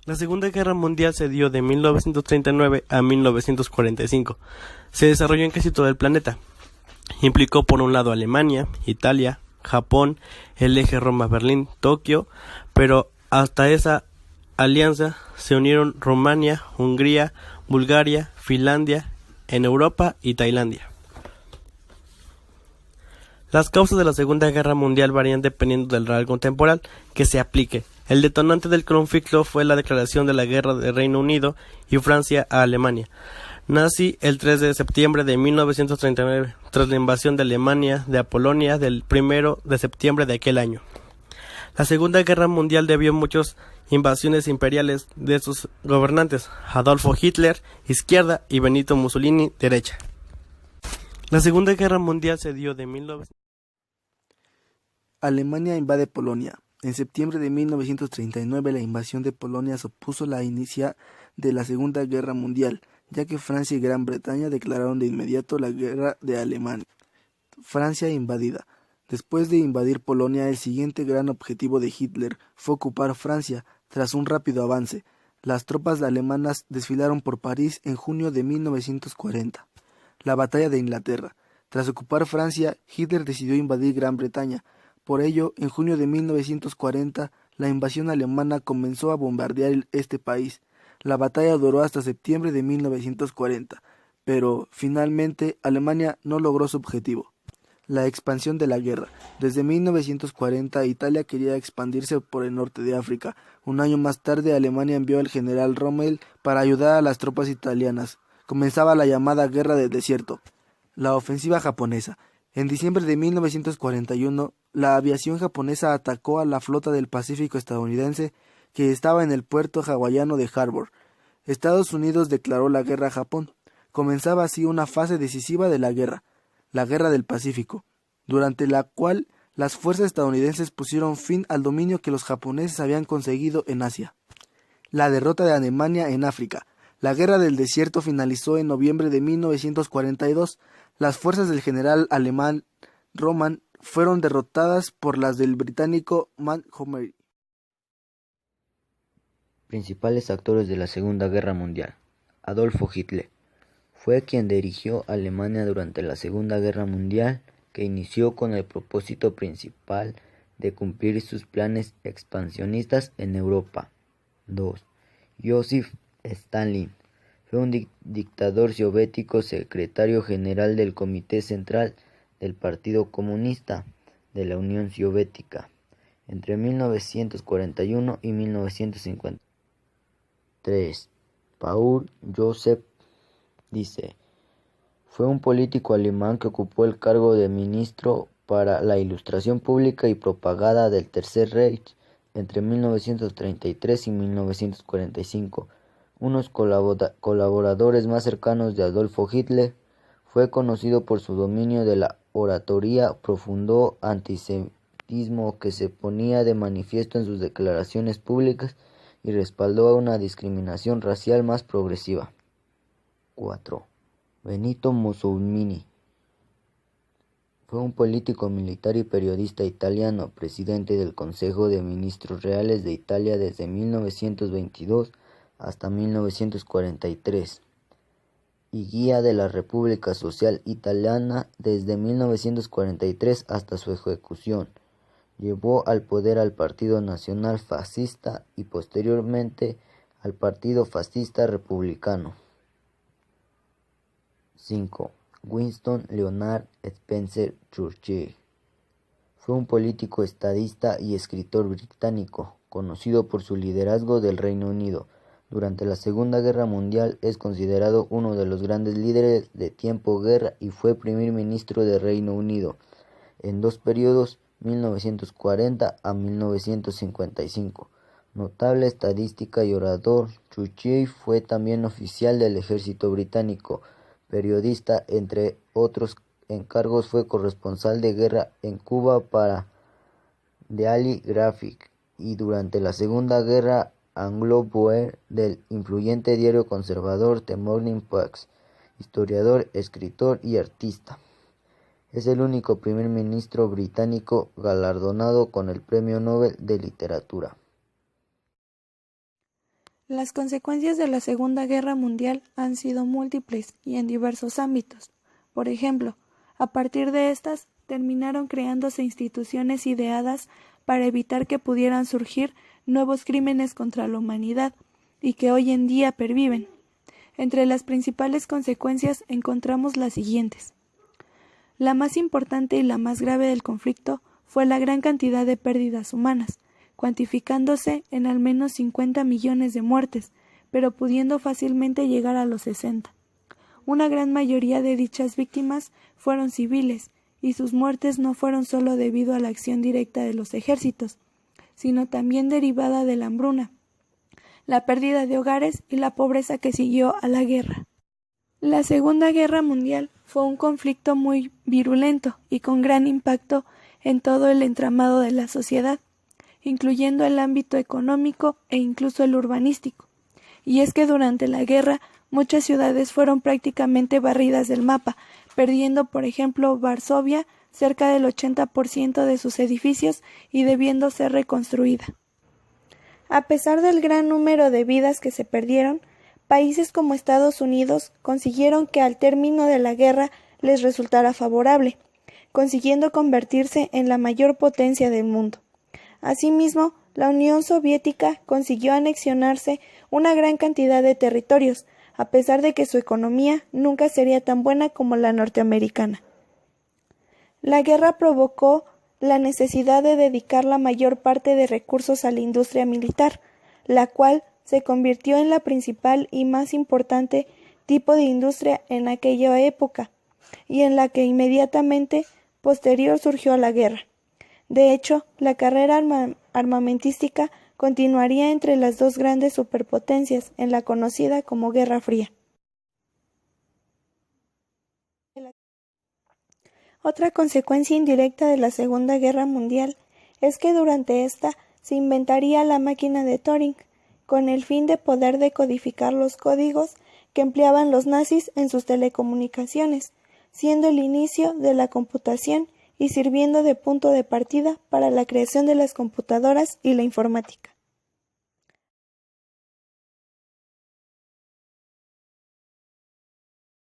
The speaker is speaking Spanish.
La Segunda Guerra Mundial se dio de 1939 a 1945. Se desarrolló en casi todo el planeta. Implicó por un lado Alemania, Italia, Japón, el eje Roma-Berlín, Tokio, pero hasta esa alianza se unieron Rumania, Hungría, Bulgaria, Finlandia, en Europa y Tailandia. Las causas de la Segunda Guerra Mundial varían dependiendo del rango temporal que se aplique. El detonante del conflicto fue la declaración de la guerra de Reino Unido y Francia a Alemania, nazi el 3 de septiembre de 1939, tras la invasión de Alemania de Polonia del 1 de septiembre de aquel año. La Segunda Guerra Mundial debió muchas invasiones imperiales de sus gobernantes, Adolfo Hitler, izquierda, y Benito Mussolini, derecha. La Segunda Guerra Mundial se dio de 19... Alemania invade Polonia. En septiembre de 1939 la invasión de Polonia supuso la inicia de la Segunda Guerra Mundial, ya que Francia y Gran Bretaña declararon de inmediato la guerra de Alemania. Francia invadida. Después de invadir Polonia, el siguiente gran objetivo de Hitler fue ocupar Francia. Tras un rápido avance, las tropas alemanas desfilaron por París en junio de 1940. La batalla de Inglaterra. Tras ocupar Francia, Hitler decidió invadir Gran Bretaña. Por ello, en junio de 1940, la invasión alemana comenzó a bombardear este país. La batalla duró hasta septiembre de 1940, pero finalmente Alemania no logró su objetivo. La expansión de la guerra. Desde 1940, Italia quería expandirse por el norte de África. Un año más tarde, Alemania envió al general Rommel para ayudar a las tropas italianas. Comenzaba la llamada Guerra del Desierto. La ofensiva japonesa. En diciembre de 1941, la aviación japonesa atacó a la flota del Pacífico estadounidense que estaba en el puerto hawaiano de Harbor. Estados Unidos declaró la guerra a Japón. Comenzaba así una fase decisiva de la Guerra del Pacífico, durante la cual las fuerzas estadounidenses pusieron fin al dominio que los japoneses habían conseguido en Asia. La derrota de Alemania en África. La Guerra del Desierto finalizó en noviembre de 1942. Las fuerzas del general alemán Roman fueron derrotadas por las del británico Montgomery. Principales actores de la Segunda Guerra Mundial. Adolfo Hitler. Fue quien dirigió Alemania durante la Segunda Guerra Mundial, que inició con el propósito principal de cumplir sus planes expansionistas en Europa. 2. Joseph Stalin. Fue un dictador soviético, secretario general del Comité Central del Partido Comunista de la Unión Soviética entre 1941 y 1950. 3. Paul Joseph Dice, fue un político alemán que ocupó el cargo de ministro para la Ilustración Pública y Propaganda del Tercer Reich entre 1933 y 1945. Unos colaboradores más cercanos de Adolfo Hitler. Fue conocido por su dominio de la oratoria, profundo antisemitismo que se ponía de manifiesto en sus declaraciones públicas y respaldó a una discriminación racial más progresiva. 4. Benito Mussolini. Fue un político militar y periodista italiano, presidente del Consejo de Ministros Reales de Italia desde 1922 hasta 1943 y guía de la República Social Italiana desde 1943 hasta su ejecución. Llevó al poder al Partido Nacional Fascista y posteriormente al Partido Fascista Republicano. 5. Winston Leonard Spencer Churchill. Fue un político estadista y escritor británico, conocido por su liderazgo del Reino Unido. Durante la Segunda Guerra Mundial es considerado uno de los grandes líderes de tiempo guerra y fue primer ministro del Reino Unido en dos periodos, 1940 a 1955. Notable estadista y orador, Churchill fue también oficial del ejército británico, periodista, entre otros encargos fue corresponsal de guerra en Cuba para Daily Graphic y durante la Segunda Guerra Anglo-Boer del influyente diario conservador The Morning Post, historiador, escritor y artista. Es el único primer ministro británico galardonado con el Premio Nobel de Literatura. Las consecuencias de la Segunda Guerra Mundial han sido múltiples y en diversos ámbitos. Por ejemplo, a partir de estas terminaron creándose instituciones ideadas para evitar que pudieran surgir nuevos crímenes contra la humanidad y que hoy en día perviven. Entre las principales consecuencias encontramos las siguientes. La más importante y la más grave del conflicto fue la gran cantidad de pérdidas humanas, cuantificándose en al menos 50 millones de muertes, pero pudiendo fácilmente llegar a los 60. Una gran mayoría de dichas víctimas fueron civiles, y sus muertes no fueron solo debido a la acción directa de los ejércitos, sino también derivada de la hambruna, la pérdida de hogares y la pobreza que siguió a la guerra. La Segunda Guerra Mundial fue un conflicto muy virulento y con gran impacto en todo el entramado de la sociedad, incluyendo el ámbito económico e incluso el urbanístico. Y es que durante la guerra muchas ciudades fueron prácticamente barridas del mapa, perdiendo por ejemplo Varsovia cerca del 80% de sus edificios y debiendo ser reconstruida. A pesar del gran número de vidas que se perdieron, países como Estados Unidos consiguieron que al término de la guerra les resultara favorable, consiguiendo convertirse en la mayor potencia del mundo. Asimismo, la Unión Soviética consiguió anexionarse una gran cantidad de territorios, a pesar de que su economía nunca sería tan buena como la norteamericana. La guerra provocó la necesidad de dedicar la mayor parte de recursos a la industria militar, la cual se convirtió en la principal y más importante tipo de industria en aquella época, y en la que inmediatamente posterior surgió la guerra. De hecho, la carrera armamentística continuaría entre las dos grandes superpotencias en la conocida como Guerra Fría. Otra consecuencia indirecta de la Segunda Guerra Mundial es que durante esta se inventaría la máquina de Turing, con el fin de poder decodificar los códigos que empleaban los nazis en sus telecomunicaciones, siendo el inicio de la computación y sirviendo de punto de partida para la creación de las computadoras y la informática.